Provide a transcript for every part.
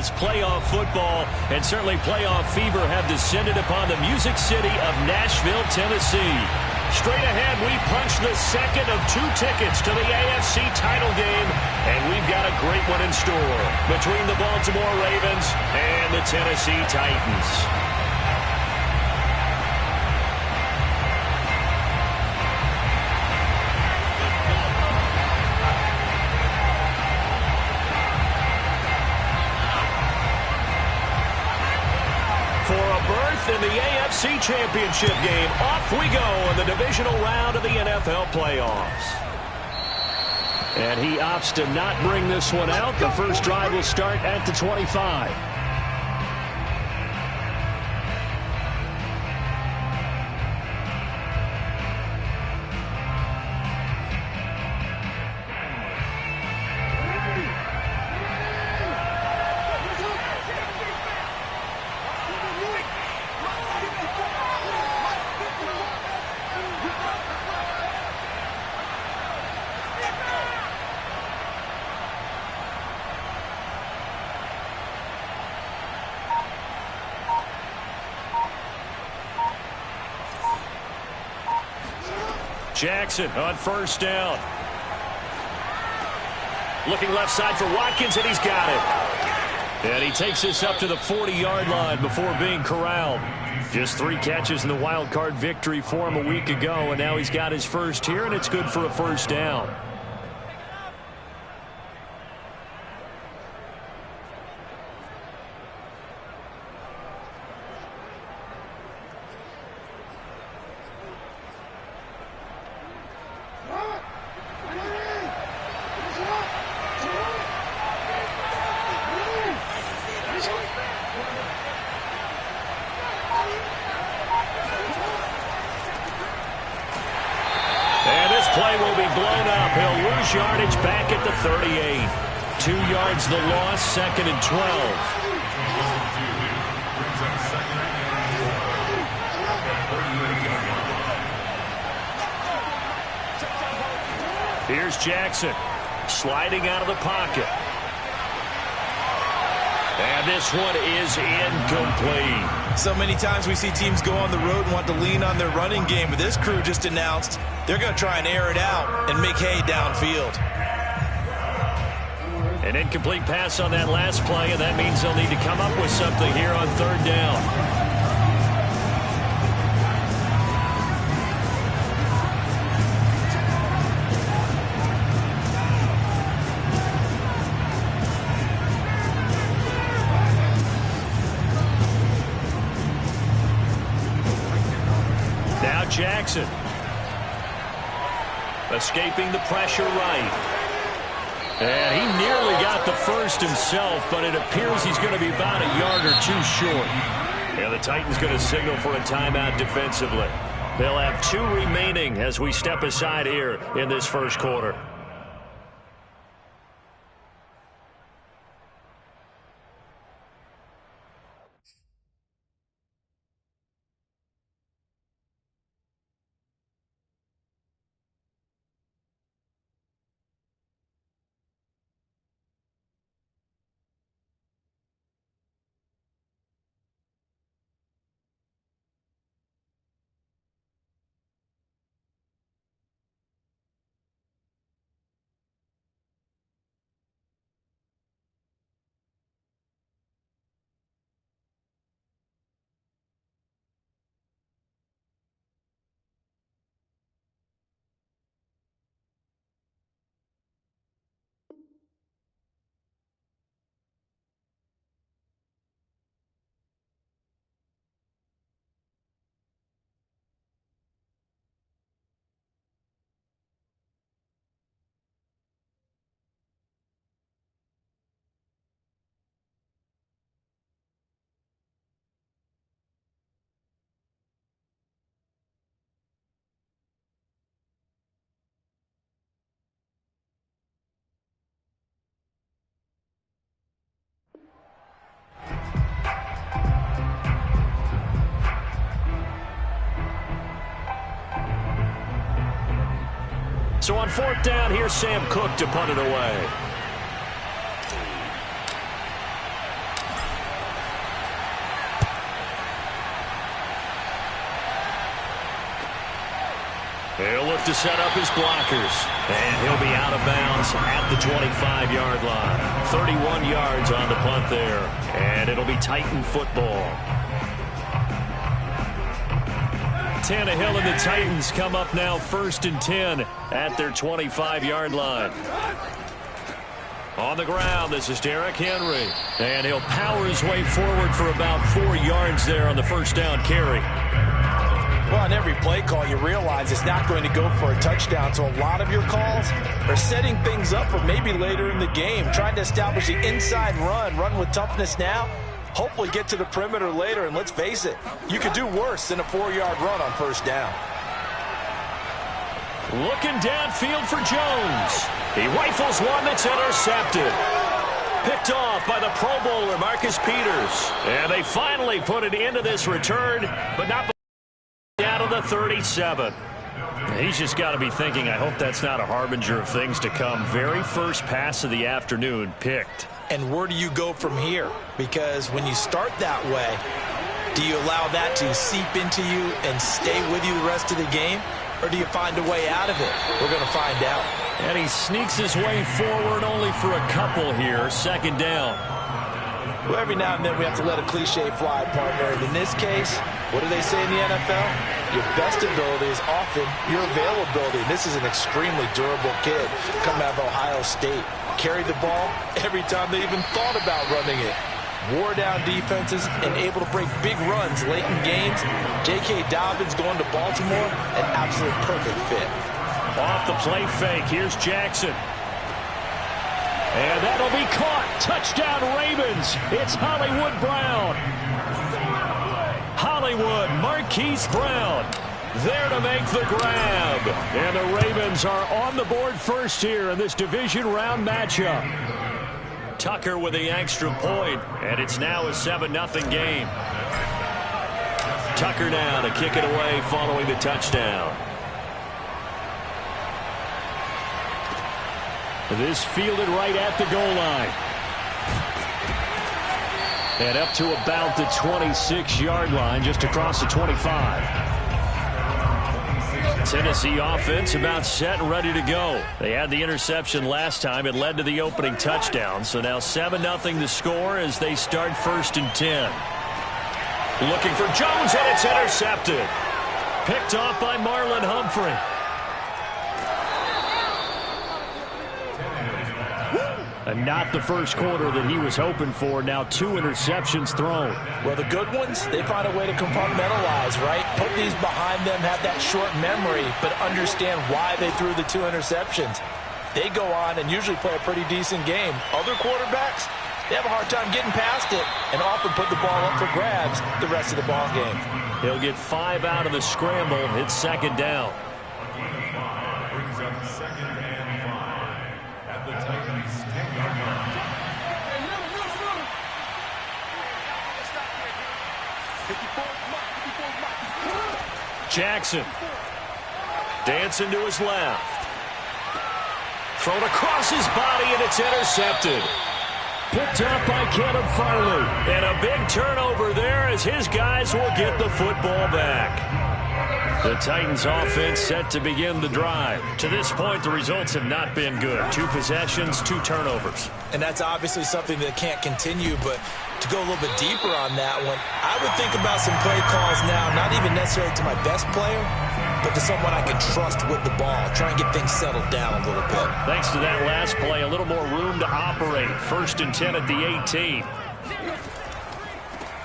as playoff football and certainly playoff fever have descended upon the Music City of Nashville, Tennessee. Straight ahead, we punch the second of 2 tickets to the AFC title game, and we've got a great one in store between the Baltimore Ravens and the Tennessee Titans. In the AFC Championship game, off we go in the divisional round of the NFL playoffs. And he opts to not bring this one out. The first drive will start at the 25. Jackson on first down. Looking left side for Watkins, and he's got it. And he takes this up to the 40-yard line before being corralled. Just 3 catches in the wild card victory for him a week ago, and now he's got his first here, and it's good for a first down. Yardage back at the 38. 2 yards the loss, 2nd and 12. Here's Jackson sliding out of the pocket. And this one is incomplete. So many times we see teams go on the road and want to lean on their running game, but this crew just announced they're going to try and air it out and make hay downfield. An incomplete pass on that last play, and that means they'll need to come up with something here on 3rd down. Jackson escaping the pressure right. And he nearly got the first himself, but it appears he's going to be about a yard or 2 short. And the Titans going to signal for a timeout defensively. They'll have 2 remaining as we step aside here in this first quarter. So on 4th down, here's Sam Cook to punt it away. look to set up his blockers. And he'll be out of bounds at the 25-yard line. 31 yards on the punt there. And it'll be Titan football. Tannehill and the Titans come up now 1st and 10 at their 25-yard line. On the ground, this is Derrick Henry. And he'll power his way forward for about 4 yards there on the first down carry. Well, on every play call, you realize it's not going to go for a touchdown. So a lot of your calls are setting things up for maybe later in the game, trying to establish the inside run with toughness now, hopefully get to the perimeter later. And let's face it, you could do worse than a 4-yard run on first down. Looking downfield for Jones. He rifles one that's intercepted. Picked off by the Pro Bowler, Marcus Peters. And they finally put it into this return, but not down to the 37. He's just got to be thinking, I hope that's not a harbinger of things to come. Very first pass of the afternoon picked. And where do you go from here? Because when you start that way, do you allow that to seep into you and stay with you the rest of the game? Or do you find a way out of it? We're going to find out. And he sneaks his way forward only for a couple here. Second down. Well, every now and then we have to let a cliche fly, partner. And in this case, what do they say in the NFL? Your best ability is often your availability. And this is an extremely durable kid coming out of Ohio State. Carried the ball every time they even thought about running it. Wore down defenses and able to break big runs late in games. J.K. Dobbins going to Baltimore, an absolute perfect fit. Off the play fake, here's Jackson. And that'll be caught. Touchdown Ravens. It's Hollywood Brown. Hollywood, Marquise Brown, there to make the grab. And the Ravens are on the board first here in this division round matchup. Tucker with the extra point, and it's now a 7-0 game. Tucker now to kick it away following the touchdown. This fielded right at the goal line. And up to about the 26-yard line, just across the 25. Tennessee offense about set and ready to go. They had the interception last time. It led to the opening touchdown. So now 7-0 the score as they start 1st and 10. Looking for Jones, and it's intercepted. Picked off by Marlon Humphrey. And not the first quarter that he was hoping for. Now 2 interceptions thrown. Well, the good ones, they find a way to compartmentalize, right? Put these behind them, have that short memory, but understand why they threw the 2 interceptions. They go on and usually play a pretty decent game. Other quarterbacks, they have a hard time getting past it and often put the ball up for grabs the rest of the ball game. He'll get 5 out of the scramble. It's second down. Brings up 2nd and 5 at the Titans 10-yard line. Jackson dancing to his left. Thrown across his body, and it's intercepted. Picked up by Kenneth Farley. And a big turnover there as his guys will get the football back. The Titans offense set to begin the drive. To this point, the results have not been good. 2 possessions, 2 turnovers. And that's obviously something that can't continue, but to go a little bit deeper on that one, I would think about some play calls now, not even necessarily to my best player, but to someone I can trust with the ball. Try and get things settled down a little bit. Thanks to that last play, a little more room to operate. 1st and 10 at the 18.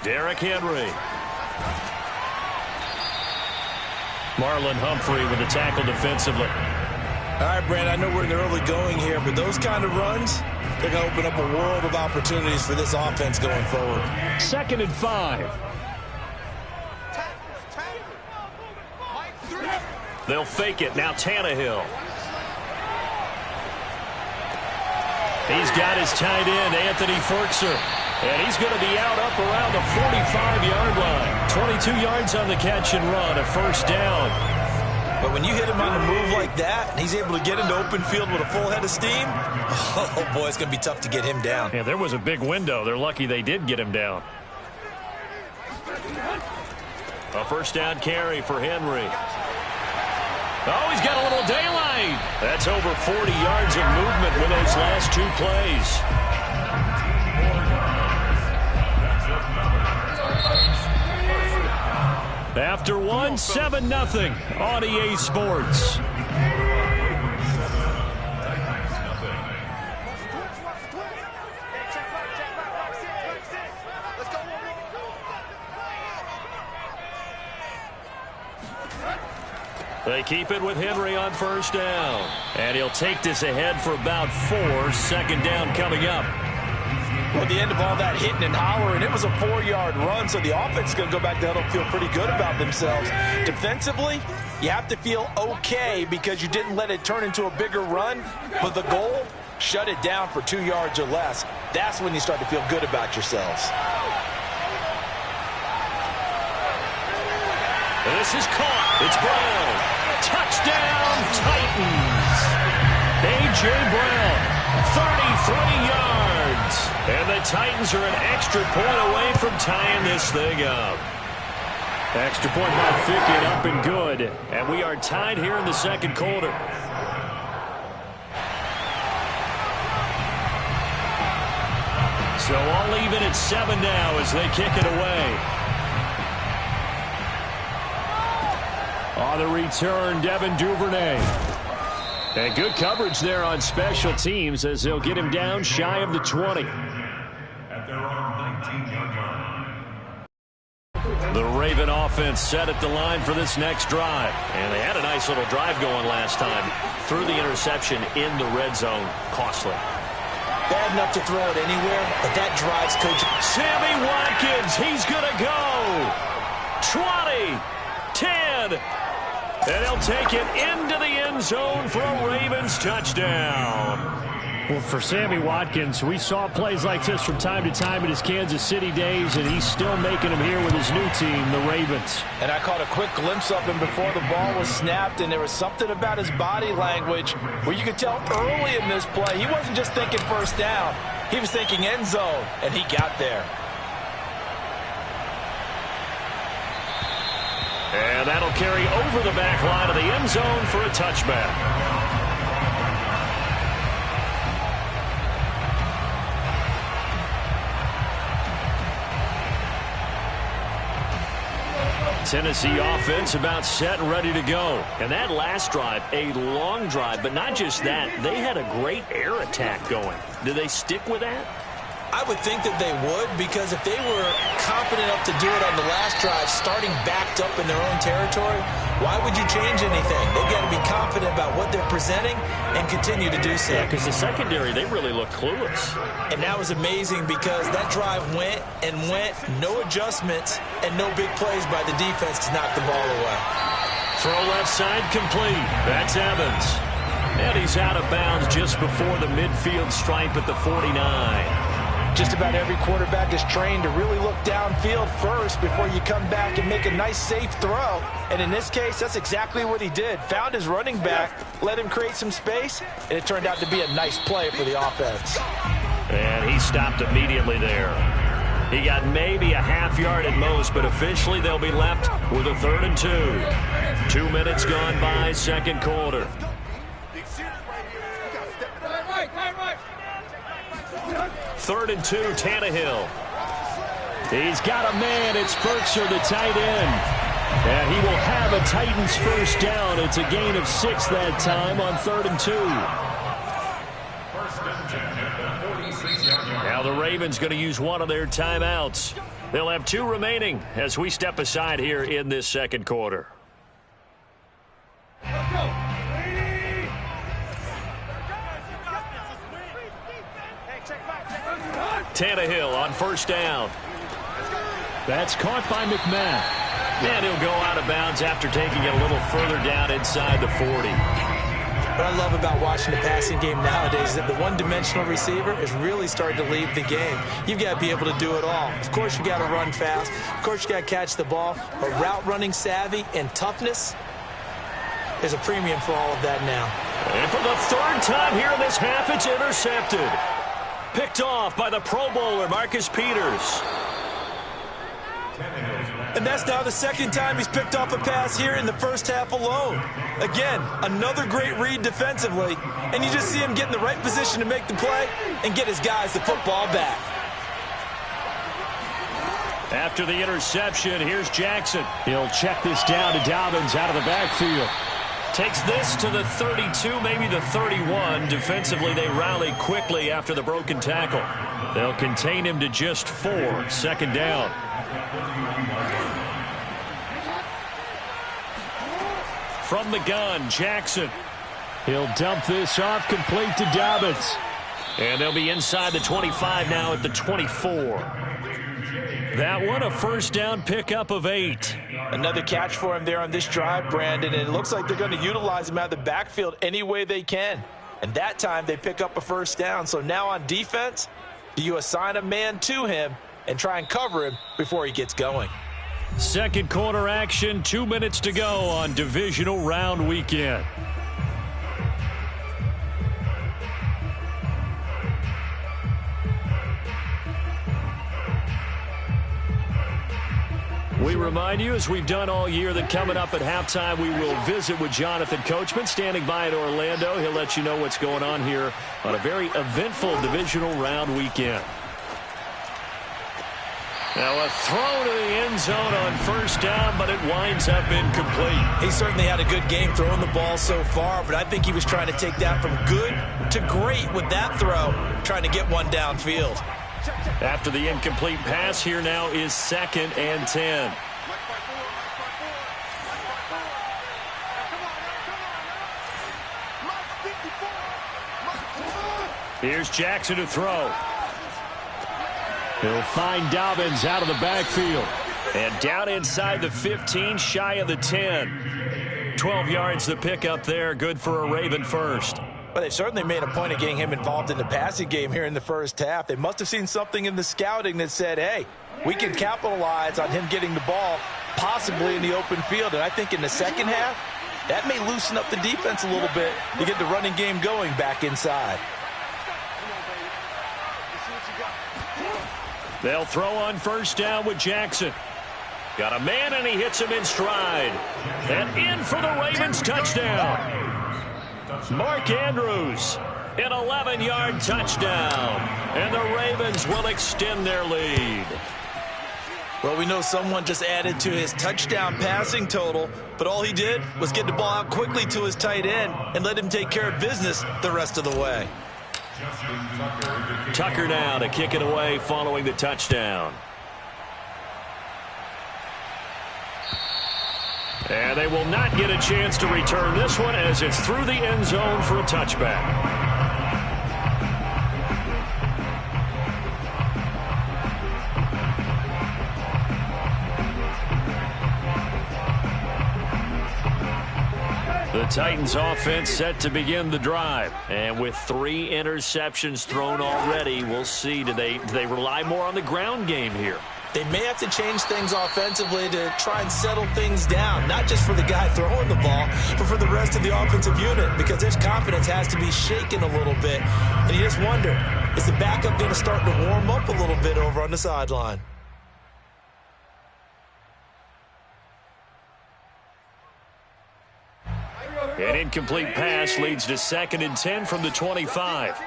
Derrick Henry. Marlon Humphrey with the tackle defensively. All right, Brand, I know we're in the early going here, but those kind of runs, they're going to open up a world of opportunities for this offense going forward. 2nd and 5. They'll fake it. Now Tannehill. He's got his tight end, Anthony Ferkser. And he's going to be out up around the 45-yard line. 22 yards on the catch and run, a first down. But when you hit him on the move like that, and he's able to get into open field with a full head of steam, oh, boy, it's going to be tough to get him down. Yeah, there was a big window. They're lucky they did get him down. A first down carry for Henry. Oh, he's got a little daylight. That's over 40 yards of movement with those last 2 plays. After one, 7-0 on EA Sports. They keep it with Henry on first down. And he'll take this ahead for about 4. Second down coming up. Well, at the end of all that hitting and hollering, it was a 4-yard run, so the offense is going to go back to huddle and feel pretty good about themselves. Defensively, you have to feel okay because you didn't let it turn into a bigger run, but the goal, shut it down for 2 yards or less. That's when you start to feel good about yourselves. This is caught. It's Brown. Touchdown, Titans. A.J. Brown, 33 yards. And the Titans are an extra point away from tying this thing up. Extra point by Fickett, up and good. And we are tied here in the second quarter. So all even at 7 now as they kick it away. On the return, Devin Duvernay. And good coverage there on special teams as they'll get him down shy of the 20. At their own 19-yard line. The Raven offense set at the line for this next drive. And they had a nice little drive going last time. Threw the interception in the red zone. Costly. Bad enough to throw it anywhere, but that drives coach. Sammy Watkins, he's going to go. 20, 10. And he'll take it into the end zone for a Ravens touchdown. Well, for Sammy Watkins, we saw plays like this from time to time in his Kansas City days, and he's still making them here with his new team, the Ravens. And I caught a quick glimpse of him before the ball was snapped, and there was something about his body language where you could tell early in this play he wasn't just thinking first down. He was thinking end zone, and he got there. And that'll carry over the back line of the end zone for a touchback. Tennessee offense about set and ready to go. And that last drive, a long drive, but not just that. They had a great air attack going. Do they stick with that? I would think that they would, because if they were confident enough to do it on the last drive, starting backed up in their own territory, why would you change anything? They've got to be confident about what they're presenting and continue to do so. Yeah, because the secondary, they really look clueless. And that was amazing because that drive went and went, no adjustments, and no big plays by the defense to knock the ball away. Throw left side complete. That's Evans. And he's out of bounds just before the midfield stripe at the 49. Just about every quarterback is trained to really look downfield first before you come back and make a nice, safe throw. And in this case, that's exactly what he did. Found his running back, let him create some space, and it turned out to be a nice play for the offense. And he stopped immediately there. He got maybe a half yard at most, but officially they'll be left with a 3rd and 2. 2 minutes gone by, second quarter. Third and 2, Tannehill. He's got a man. It's Berkshire, the tight end. And he will have a Titans first down. It's a gain of 6 that time on 3rd and 2. Now the Ravens going to use one of their timeouts. They'll have 2 remaining as we step aside here in this second quarter. Tannehill on first down. That's caught by McMahon. And he'll go out of bounds after taking it a little further down inside the 40. What I love about watching the passing game nowadays is that the one-dimensional receiver is really starting to lead the game. You've got to be able to do it all. Of course, you got to run fast. Of course, you got to catch the ball. But route running savvy and toughness is a premium for all of that now. And for the 3rd time here in this half, it's intercepted. Picked off by the Pro Bowler, Marcus Peters. And that's now the second time he's picked off a pass here in the first half alone. Again, another great read defensively, and you just see him get in the right position to make the play and get his guys the football back. After the interception, here's Jackson. He'll check this down to Dobbins out of the backfield. Takes this to the 32, maybe the 31. Defensively, they rally quickly after the broken tackle. They'll contain him to just 4. Second down. From the gun, Jackson. He'll dump this off, complete to Dobbins. And they'll be inside the 25 now at the 24. That one, a first down pickup of 8. Another catch for him there on this drive, Brandon, and it looks like they're going to utilize him out of the backfield any way they can. And that time they pick up a first down. So now on defense, do you assign a man to him and try and cover him before he gets going? Second quarter action, 2 minutes to go on divisional round weekend. We remind you, as we've done all year, that coming up at halftime, we will visit with Jonathan Coachman, standing by in Orlando. He'll let you know what's going on here on a very eventful divisional round weekend. Now a throw to the end zone on first down, but it winds up incomplete. He certainly had a good game throwing the ball so far, but I think he was trying to take that from good to great with that throw, trying to get one downfield. After the incomplete pass, here now is 2nd and 10. Here's Jackson to throw. He'll find Dobbins out of the backfield. And down inside the 15, shy of the 10. 12 yards the pickup there, good for a Raven first. But they certainly made a point of getting him involved in the passing game here in the first half. They must have seen something in the scouting that said, hey, we can capitalize on him getting the ball possibly in the open field. And I think in the second half, that may loosen up the defense a little bit to get the running game going back inside. They'll throw on first down with Jackson. Got a man, and he hits him in stride. And in for the Ravens touchdown. Mark Andrews, an 11-yard touchdown. And the Ravens will extend their lead. Well, we know someone just added to his touchdown passing total, but all he did was get the ball out quickly to his tight end and let him take care of business the rest of the way. Tucker now to kick it away following the touchdown. And they will not get a chance to return this one as it's through the end zone for a touchback. The Titans offense set to begin the drive. And with 3 interceptions thrown already, we'll see, do they rely more on the ground game here? They may have to change things offensively to try and settle things down, not just for the guy throwing the ball, but for the rest of the offensive unit, because their confidence has to be shaken a little bit. And you just wonder, is the backup going to start to warm up a little bit over on the sideline? An incomplete pass leads to 2nd and 10 from the 25.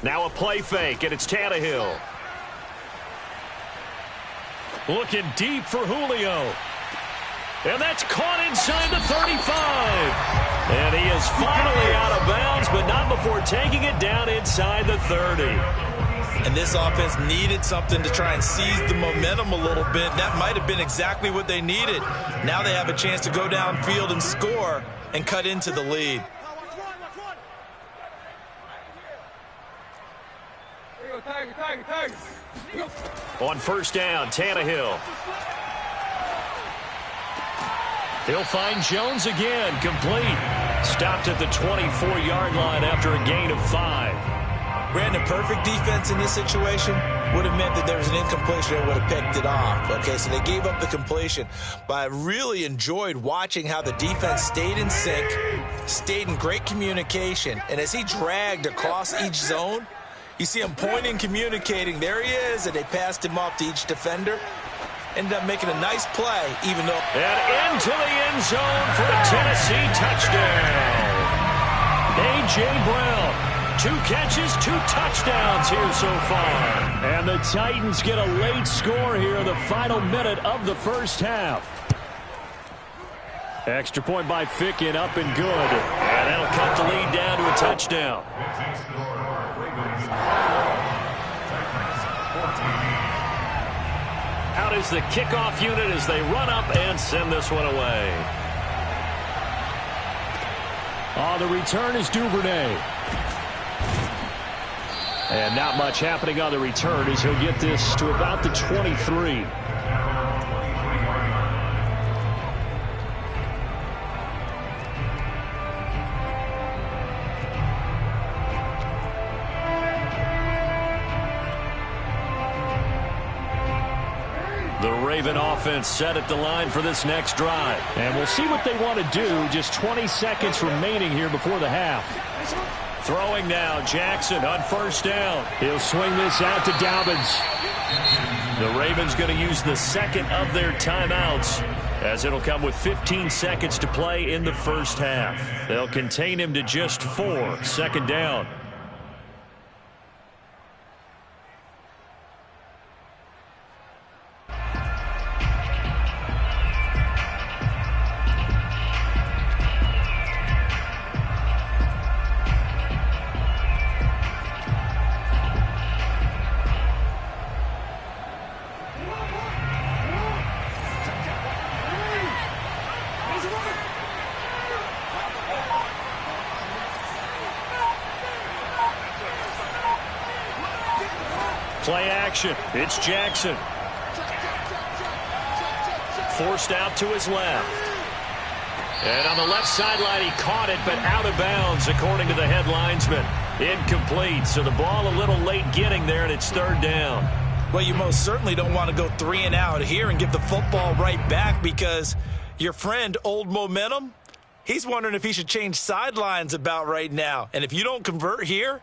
Now a play fake, and it's Tannehill. Looking deep for Julio. And that's caught inside the 35. And he is finally out of bounds, but not before taking it down inside the 30. And this offense needed something to try and seize the momentum a little bit. That might have been exactly what they needed. Now they have a chance to go downfield and score and cut into the lead. On first down, Tannehill. He'll find Jones again, complete. Stopped at the 24-yard line after a gain of 5. Brandon, perfect defense in this situation would have meant that there was an incompletion that would have picked it off. Okay, so they gave up the completion. But I really enjoyed watching how the defense stayed in sync, stayed in great communication. And as he dragged across each zone, you see him pointing, communicating. There he is, and they passed him off to each defender. Ended up making a nice play, even though... And into the end zone for a Tennessee touchdown. A.J. Brown. 2 catches, 2 touchdowns here so far. And the Titans get a late score here in the final minute of the first half. Extra point by Ficken, up and good. And that'll cut the lead down to a touchdown. Out is the kickoff unit as they run up and send this one away. On the return is Duvernay. And not much happening on the return as he'll get this to about the 23. The Raven offense set at the line for this next drive. And we'll see what they want to do. Just 20 seconds remaining here before the half. Throwing now, Jackson on first down. He'll swing this out to Dobbins. The Ravens going to use the second of their timeouts, as it'll come with 15 seconds to play in the first half. They'll contain him to just 4. Second down. Play action. It's Jackson. Forced out to his left. And on the left sideline, he caught it, but out of bounds, according to the head linesman. Incomplete, so the ball a little late getting there, and it's third down. Well, you most certainly don't want to go 3 and out here and give the football right back, because your friend, Old Momentum, he's wondering if he should change sidelines about right now. And if you don't convert here,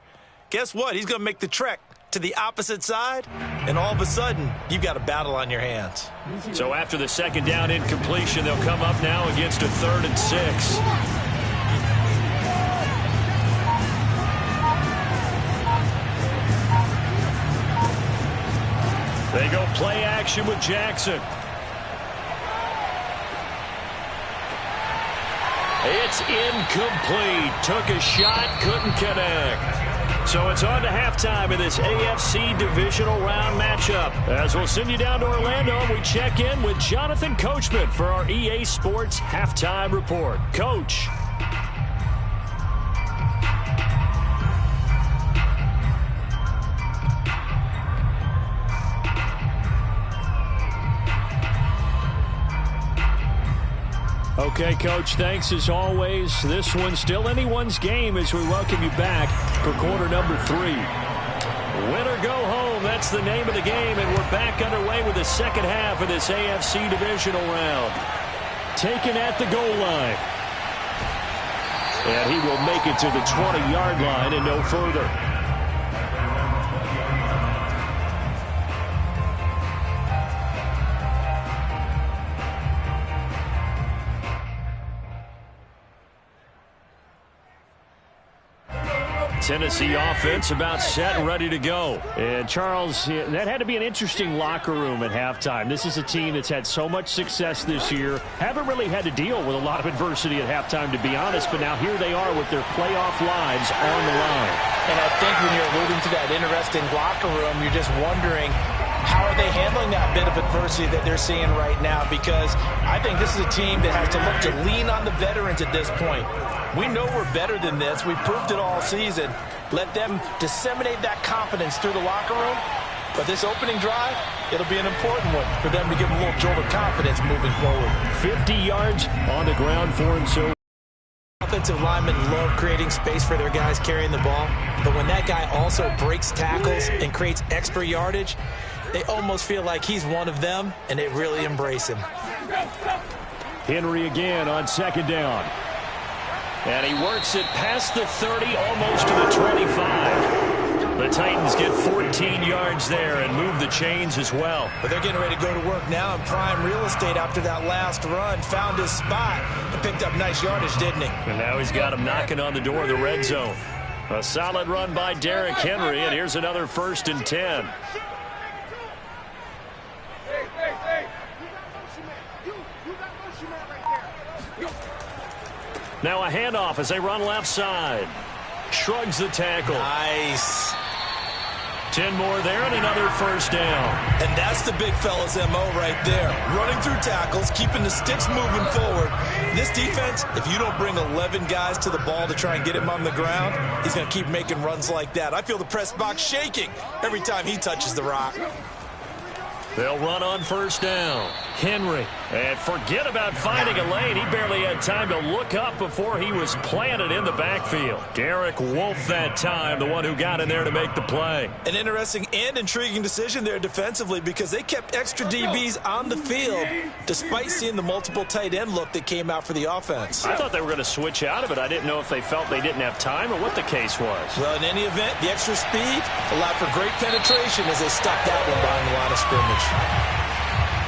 guess what? He's going to make the trek to the opposite side, and all of a sudden, you've got a battle on your hands. So after the second down incompletion, they'll come up now against a 3rd and 6. They go play action with Jackson. It's incomplete. Took a shot, couldn't connect. So it's on to halftime in this AFC divisional round matchup. As we'll send you down to Orlando, we check in with Jonathan Coachman for our EA Sports Halftime Report. Coach. Okay, Coach, thanks as always. This one's still anyone's game as we welcome you back for quarter number 3. Win or go home, that's the name of the game, and we're back underway with the second half of this AFC divisional round. Taken at the goal line. And he will make it to the 20-yard line and no further. Tennessee offense about set and ready to go. And Charles, that had to be an interesting locker room at halftime. This is a team that's had so much success this year. Haven't really had to deal with a lot of adversity at halftime, to be honest. But now here they are with their playoff lives on the line. And I think when you're alluding to that interesting locker room, you're just wondering, how are they handling that bit of adversity that they're seeing right now? Because I think this is a team that has to look to lean on the veterans at this point. We know we're better than this. We've proved it all season. Let them disseminate that confidence through the locker room. But this opening drive, it'll be an important one for them to give them a little jolt of confidence moving forward. 50 yards on the ground for him. So offense Offensive linemen love creating space for their guys carrying the ball, but when that guy also breaks tackles and creates extra yardage, they almost feel like he's one of them, and they really embrace him. Henry again on second down. And he works it past the 30, almost to the 25. The Titans get 14 yards there and move the chains as well. But they're getting ready to go to work now in prime real estate after that last run. Found his spot and picked up nice yardage, didn't he? And now he's got him knocking on the door of the red zone. A solid run by Derrick Henry, and here's another 1st and 10. Now a handoff as they run left side. Shrugs the tackle. Nice. 10 more there and another 1st down. And that's the big fella's MO right there. Running through tackles, keeping the sticks moving forward. This defense, if you don't bring 11 guys to the ball to try and get him on the ground, he's going to keep making runs like that. I feel the press box shaking every time he touches the rock. They'll run on 1st down. Henry. And forget about finding a lane. He barely had time to look up before he was planted in the backfield. Derek Wolfe that time, the one who got in there to make the play. An interesting and intriguing decision there defensively because they kept extra DBs on the field despite seeing the multiple tight end look that came out for the offense. I thought they were going to switch out of it. I didn't know if they felt they didn't have time or what the case was. Well, in any event, the extra speed allowed for great penetration as they stopped that one behind the line of scrimmage.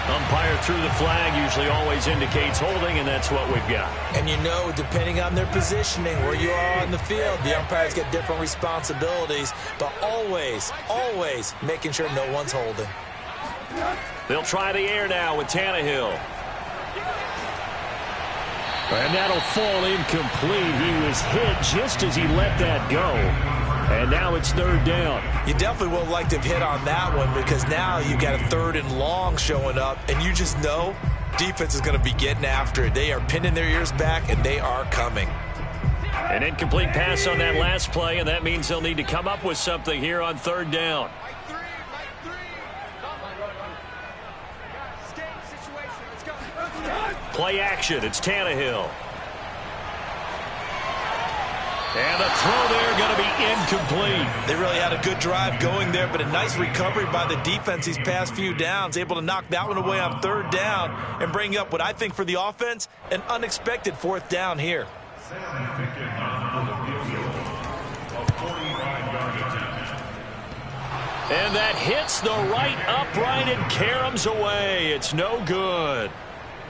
Umpire threw the flag, usually always indicates holding, and that's what we've got. And you know, depending on their positioning, where you are on the field, the umpires get different responsibilities, but always, always making sure no one's holding. They'll try the air now with Tannehill. And that'll fall incomplete. He was hit just as he let that go. And now it's 3rd down. You definitely would like to have hit on that one because now you've got a 3rd and long showing up, and you just know defense is going to be getting after it. They are pinning their ears back, and they are coming. An incomplete pass on that last play, and that means they'll need to come up with something here on 3rd down. Play action. It's Tannehill. And the throw there going to be incomplete. They really had a good drive going there, but a nice recovery by the defense these past few downs. Able to knock that one away on 3rd down and bring up what I think for the offense, an unexpected 4th down here. And that hits the right upright and caroms away. It's no good.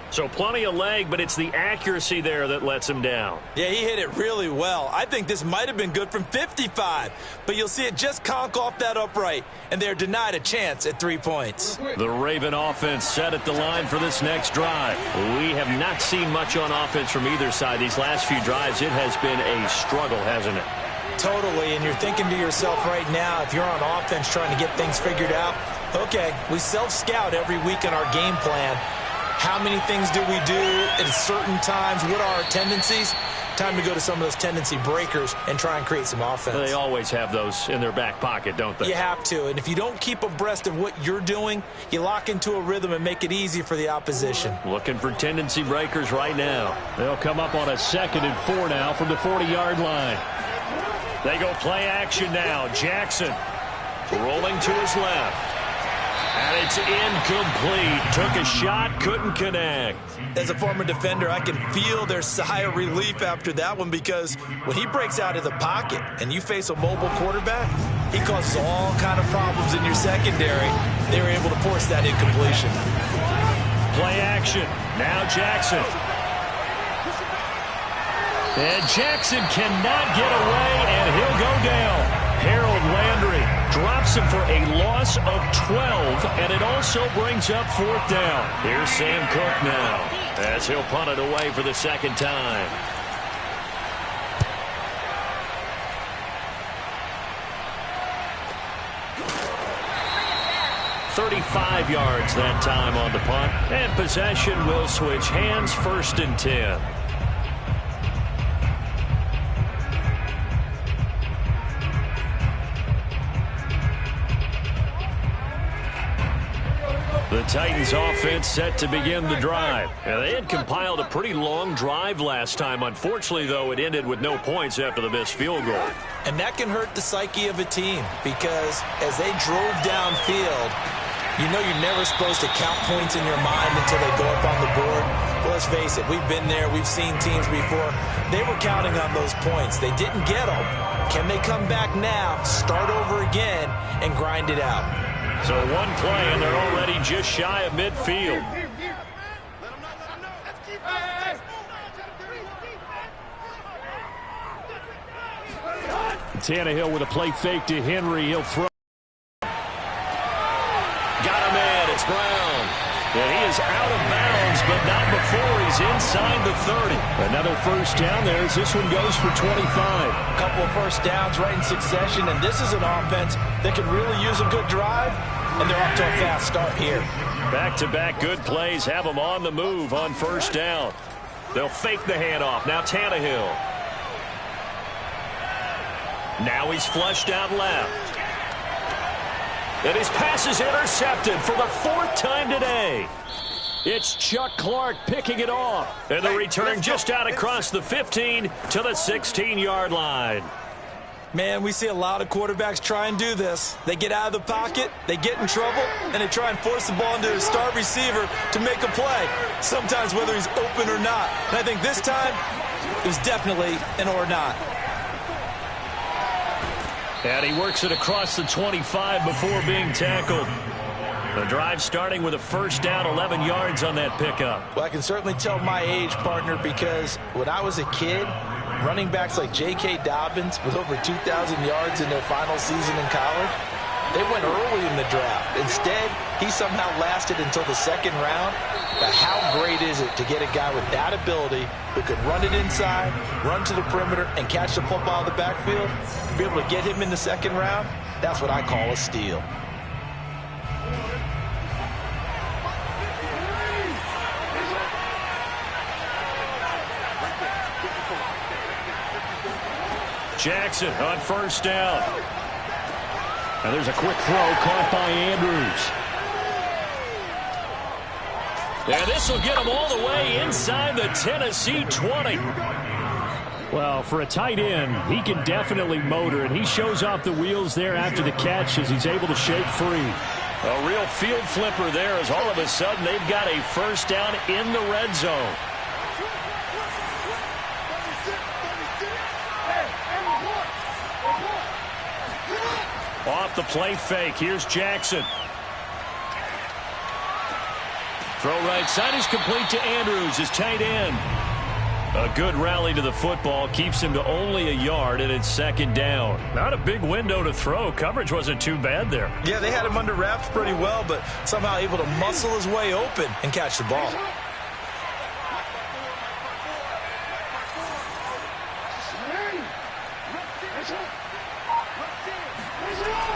So plenty of leg, but it's the accuracy there that lets him down. Yeah, he hit it really well. I think this might have been good from 55, but you'll see it just conk off that upright, and they're denied a chance at 3 points. The Raven offense set at the line for this next drive. We have not seen much on offense from either side. These last few drives, it has been a struggle, hasn't it? Totally, and you're thinking to yourself right now, if you're on offense trying to get things figured out, okay, we self-scout every week in our game plan. How many things do we do at certain times? What are our tendencies? Time to go to some of those tendency breakers and try and create some offense. They always have those in their back pocket, don't they? You have to, and if you don't keep abreast of what you're doing, you lock into a rhythm and make it easy for the opposition. Looking for tendency breakers right now. They'll come up on a 2nd and 4 now from the 40-yard line. They go play action now. Jackson rolling to his left. And it's incomplete. Took a shot, couldn't connect. As a former defender, I can feel their sigh of relief after that one because when he breaks out of the pocket and you face a mobile quarterback, he causes all kind of problems in your secondary. They were able to force that incompletion. Play action. Now Jackson. And Jackson cannot get away, and he'll go down. Harold Landry drops him for a loss of 12, and it also brings up 4th down. Here's Sam Cook now as he'll punt it away for the 2nd time. "35 yards that time on the punt, and possession will switch hands. 1st and 10. The Titans offense set to begin the drive. Now, they had compiled a pretty long drive last time. Unfortunately, though, it ended with no points after the missed field goal. And that can hurt the psyche of a team because as they drove downfield, you know you're never supposed to count points in your mind until they go up on the board. But let's face it, we've been there. We've seen teams before. They were counting on those points. They didn't get them. Can they come back now, start over again, and grind it out? So one play, and they're already just shy of midfield. Tannehill with a play fake to Henry. He'll throw. Got him in. It's Brown. And he is out of bounds, but not before he's inside the 30. Another first down there as this one goes for 25. A couple of first downs right in succession, and this is an offense that can really use a good drive, and they're off to a fast start here. Back-to-back good plays have them on the move on first down. They'll fake the handoff. Now Tannehill. Now he's flushed out left. And his pass is intercepted for the fourth time today. It's Chuck Clark picking it off. And the return just out across the 15 to the 16-yard line. Man, we see a lot of quarterbacks try and do this. They get out of the pocket, they get in trouble, and they try and force the ball into a star receiver to make a play, sometimes whether he's open or not. And I think this time, it was definitely an or not. And he works it across the 25 before being tackled. The drive starting with a first down, 11 yards on that pickup. Well, I can certainly tell my age, partner, because when I was a kid, running backs like J.K. Dobbins with over 2,000 yards in their final season in college, they went early in the draft. Instead, he somehow lasted until the second round. But how great is it to get a guy with that ability who can run it inside, run to the perimeter, and catch the football in the backfield? Be able to get him in the second round? That's what I call a steal. Jackson on first down. And there's a quick throw caught by Andrews. And this will get him all the way inside the Tennessee 20. Well, for a tight end, he can definitely motor, and he shows off the wheels there after the catch as he's able to shake free. A real field flipper there as all of a sudden they've got a first down in the red zone. Off the play fake, here's Jackson. Throw right side is complete to Andrews, his tight end. A good rally to the football keeps him to only a yard, and it's second down. Not a big window to throw. Coverage wasn't too bad there. Yeah, they had him under wraps pretty well, but somehow able to muscle his way open and catch the ball.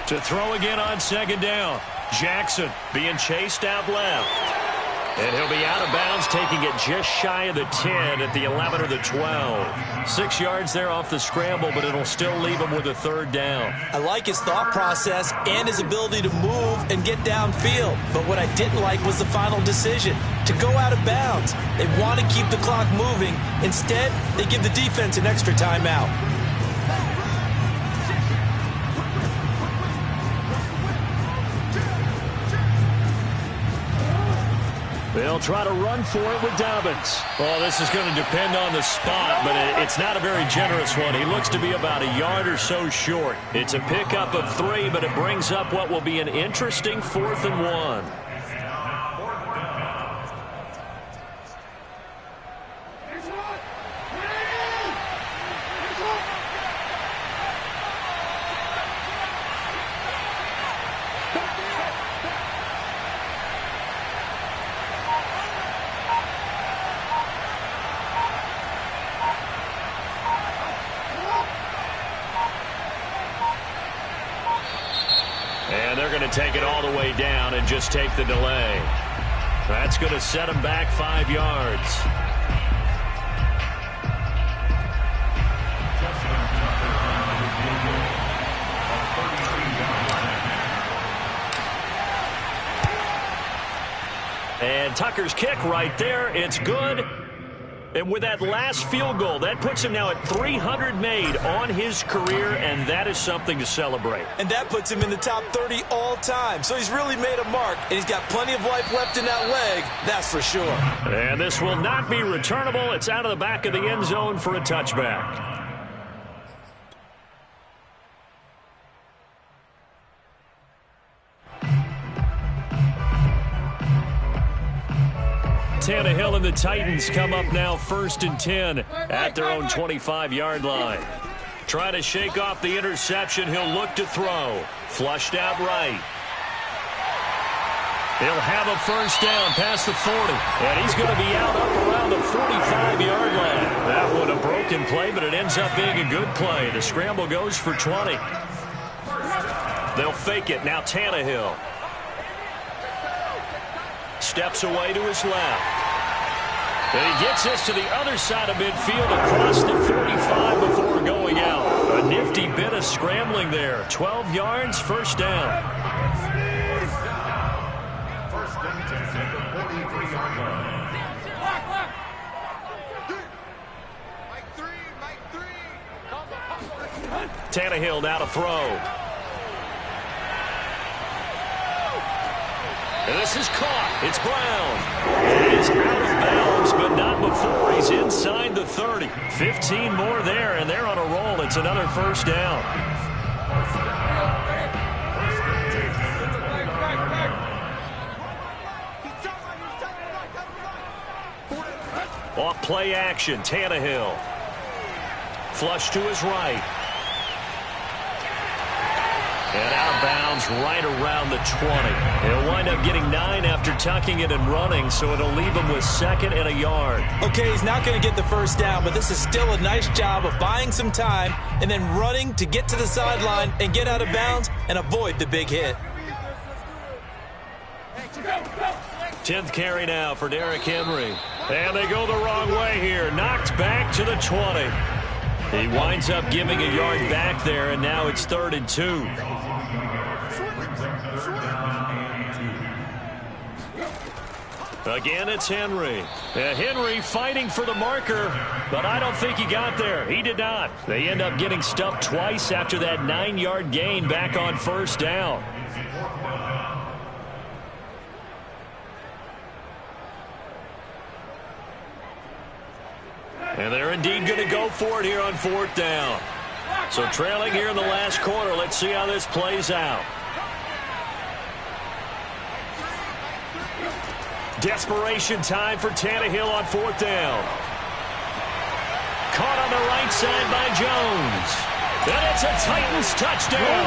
To throw again on second down. Jackson being chased out left. And he'll be out of bounds, taking it just shy of the 10 at the 11 or the 12. 6 yards there off the scramble, but it'll still leave him with a third down. I like his thought process and his ability to move and get downfield. But what I didn't like was the final decision, to go out of bounds. They want to keep the clock moving. Instead, they give the defense an extra timeout. They'll try to run for it with Dobbins. Well, this is going to depend on the spot, but it's not a very generous one. He looks to be about a yard or so short. It's a pickup of 3, but it brings up what will be an interesting 4th and 1. And they're going to take it all the way down and just take the delay. That's going to set them back 5 yards. And Tucker's kick right there. It's good. And with that last field goal, that puts him now at 300 made on his career, and that is something to celebrate. And that puts him in the top 30 all time. So he's really made a mark, and he's got plenty of life left in that leg, that's for sure. And this will not be returnable. It's out of the back of the end zone for a touchback. Tannehill and the Titans come up now 1st and 10 at their own 25-yard line. Trying to shake off the interception. He'll look to throw. Flushed out right. He'll have a first down past the 40. And he's going to be out up around the 45-yard line. That one a broken play, but it ends up being a good play. The scramble goes for 20. They'll fake it. Now Tannehill. Steps away to his left. And he gets this to the other side of midfield across the 45 before going out. A nifty bit of scrambling there. 12 yards, first down. First and 10 at the 43-yard line. Tannehill now to throw. And this is caught. It's Brown. It is out of bounds, but not before he's inside the 30. 15 more there, and they're on a roll. It's another first down. Off play action, Tannehill. Flush to his right. And out of bounds right around the 20. He'll wind up getting 9 after tucking it and running, so it'll leave him with 2nd and a yard. Okay, he's not going to get the first down, but this is still a nice job of buying some time and then running to get to the sideline and get out of bounds and avoid the big hit. 10th carry now for Derrick Henry. And they go the wrong way here. Knocked back to the 20. He winds up giving a yard back there, and now it's 3rd and 2. Again, it's Henry. Henry fighting for the marker, but I don't think he got there. He did not. They end up getting stuffed twice after that 9-yard gain back on first down. And they're indeed going to go for it here on 4th down. So trailing here in the last quarter. Let's see how this plays out. Desperation time for Tannehill on 4th down. Caught on the right side by Jones. And it's a Titans touchdown.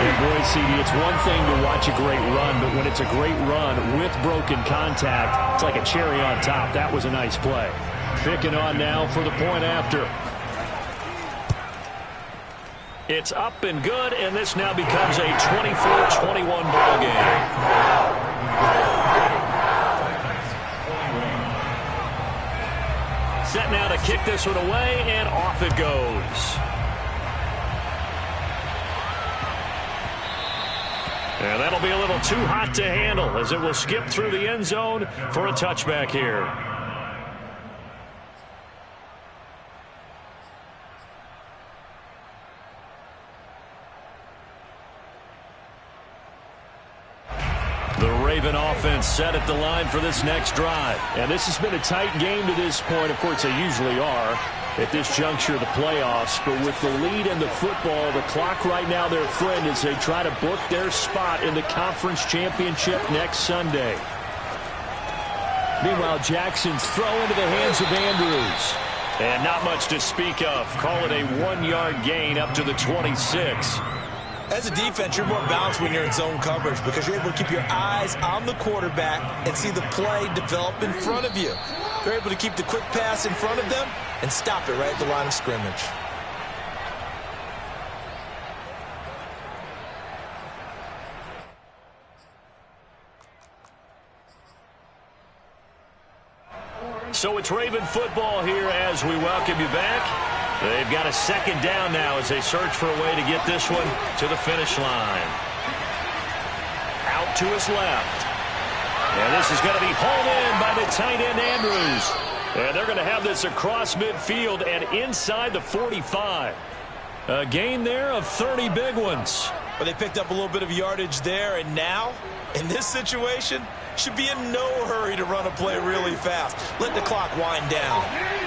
And boy, CD, it's one thing to watch a great run, but when it's a great run with broken contact, it's like a cherry on top. That was a nice play. Picking on now for the point after. It's up and good, and this now becomes a 24-21 ball game. Set now to kick this one away, and off it goes. And that'll be a little too hot to handle as it will skip through the end zone for a touchback here. The Raven offense set at the line for this next drive. And this has been a tight game to this point. Of course, they usually are at this juncture of the playoffs. But with the lead in the football, the clock right now their friend as they try to book their spot in the conference championship next Sunday. Meanwhile, Jackson's throw into the hands of Andrews. And not much to speak of. Call it a 1-yard gain up to the 26. As a defense, you're more balanced when you're in zone coverage because you're able to keep your eyes on the quarterback and see the play develop in front of you. You're able to keep the quick pass in front of them and stop it right at the line of scrimmage. So it's Raven football here as we welcome you back. They've got a second down now as they search for a way to get this one to the finish line. Out to his left. And this is going to be hauled in by the tight end, Andrews. And they're going to have this across midfield and inside the 45. A gain there of 30 big ones. But they picked up a little bit of yardage there, and now, in this situation, should be in no hurry to run a play really fast. Let the clock wind down.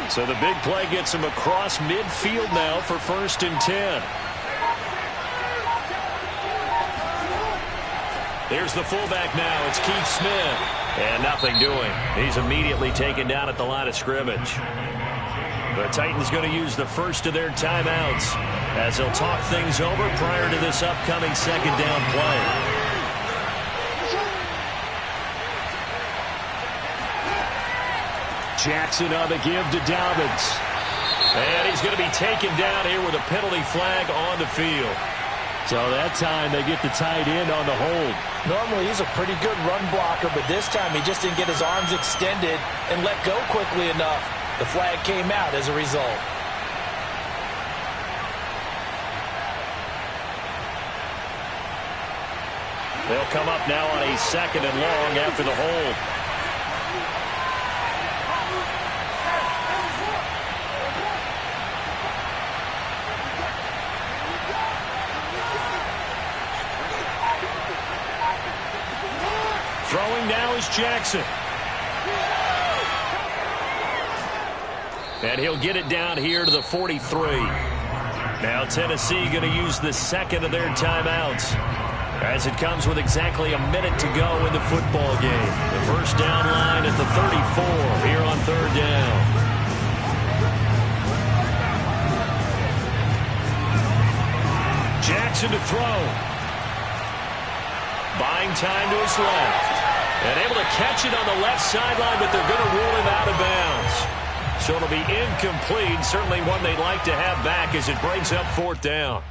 So the big play gets him across midfield now for 1st and 10. Here's the fullback now. It's Keith Smith. And nothing doing. He's immediately taken down at the line of scrimmage. The Titans going to use the first of their timeouts as they'll talk things over prior to this upcoming 2nd down play. Jackson on the give to Dobbins. And he's going to be taken down here with a penalty flag on the field. So that time they get the tight end on the hold. Normally he's a pretty good run blocker, but this time he just didn't get his arms extended and let go quickly enough. The flag came out as a result. They'll come up now on a 2nd and long after the hold. Throwing now is Jackson. And he'll get it down here to the 43. Now Tennessee going to use the 2nd of their timeouts as it comes with exactly a minute to go in the football game. The 1st down line at the 34 here on 3rd down. Jackson to throw. Buying time to his left. And able to catch it on the left sideline, but they're going to rule him out of bounds. So it'll be incomplete. Certainly one they'd like to have back as it brings up 4th down.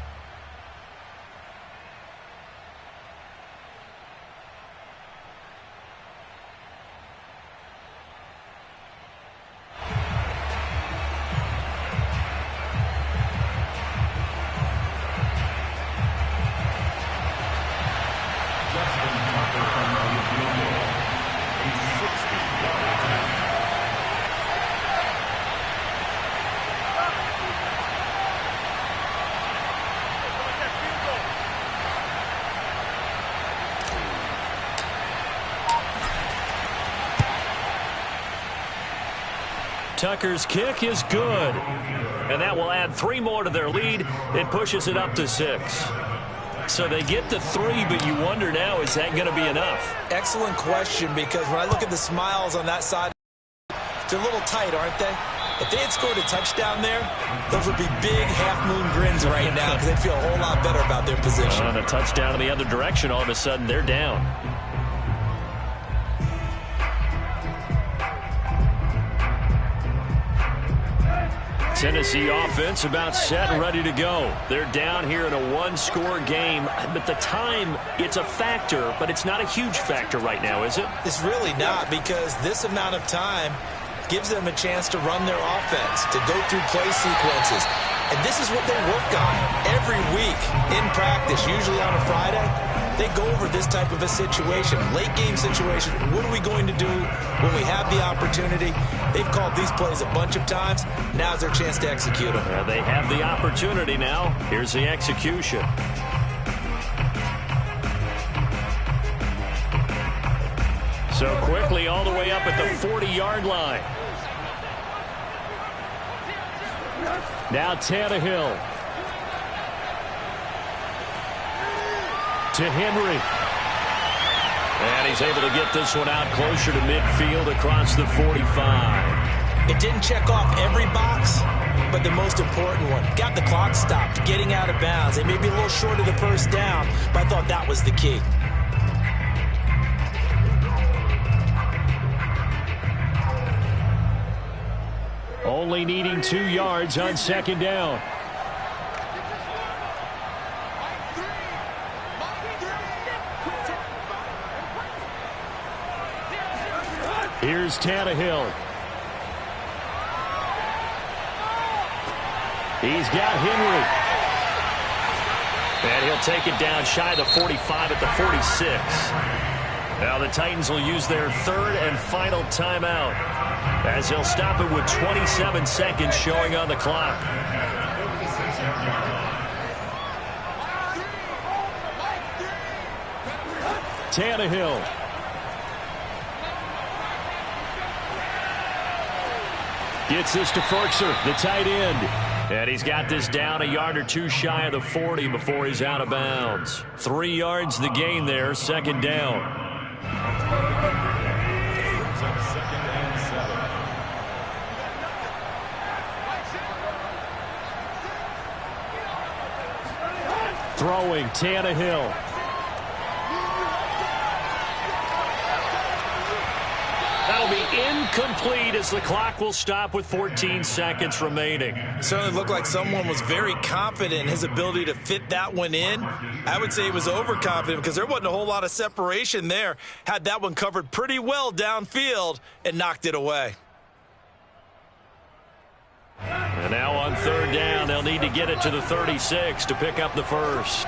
Tucker's kick is good. And that will add 3 more to their lead. It pushes it up to 6. So they get the 3, but you wonder now, is that going to be enough? Excellent question, because when I look at the smiles on that side, they're a little tight, aren't they? If they had scored a touchdown there, those would be big half-moon grins right now because they'd feel a whole lot better about their position. On a touchdown in the other direction, all of a sudden they're down. Tennessee offense about set and ready to go. They're down here in a 1-score game, but the time, it's a factor, but it's not a huge factor right now, is it? It's really not, because this amount of time gives them a chance to run their offense, to go through play sequences. And this is what they work on every week in practice, usually on a Friday. They go over this type of a situation, late game situation. What are we going to do when we have the opportunity? They've called these plays a bunch of times. Now's their chance to execute them. They have the opportunity now. Here's the execution. So quickly all the way up at the 40-yard line. Now Tannehill. To Henry. And he's able to get this one out closer to midfield across the 45. It didn't check off every box, but the most important one. Got the clock stopped, getting out of bounds. They may be a little short of the 1st down, but I thought that was the key. Only needing 2 yards on 2nd down. Here's Tannehill. He's got Henry. And he'll take it down shy of the 45 at the 46. Now the Titans will use their third and final timeout, as they'll stop it with 27 seconds showing on the clock. Tannehill. Gets this to Ferkser, the tight end. And he's got this down a yard or two shy of the 40 before he's out of bounds. 3 yards the gain there, second down. Throwing, Tannehill. That'll be incomplete as the clock will stop with 14 seconds remaining. Certainly looked like someone was very confident in his ability to fit that one in. I would say he was overconfident because there wasn't a whole lot of separation there. Had that one covered pretty well downfield and knocked it away. And now on third down, they'll need to get it to the 36 to pick up the first.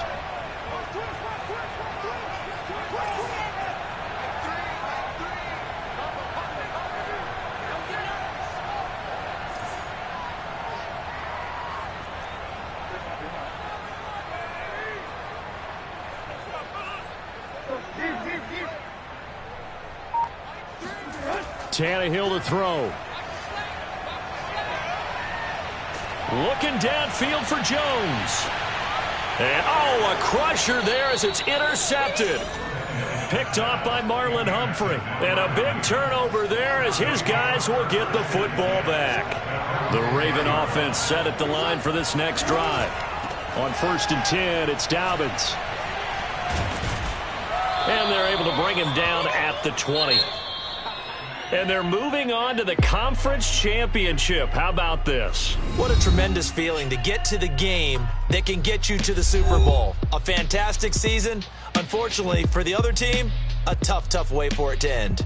Tannehill to throw. Looking downfield for Jones. And, a crusher there as it's intercepted. Picked off by Marlon Humphrey. And a big turnover there as his guys will get the football back. The Raven offense set at the line for this next drive. On 1st and 10, it's Dobbins. And they're able to bring him down at the 20. And they're moving on to the conference championship. How about this? What a tremendous feeling to get to the game that can get you to the Super Bowl. A fantastic season. Unfortunately, for the other team, a tough way for it to end.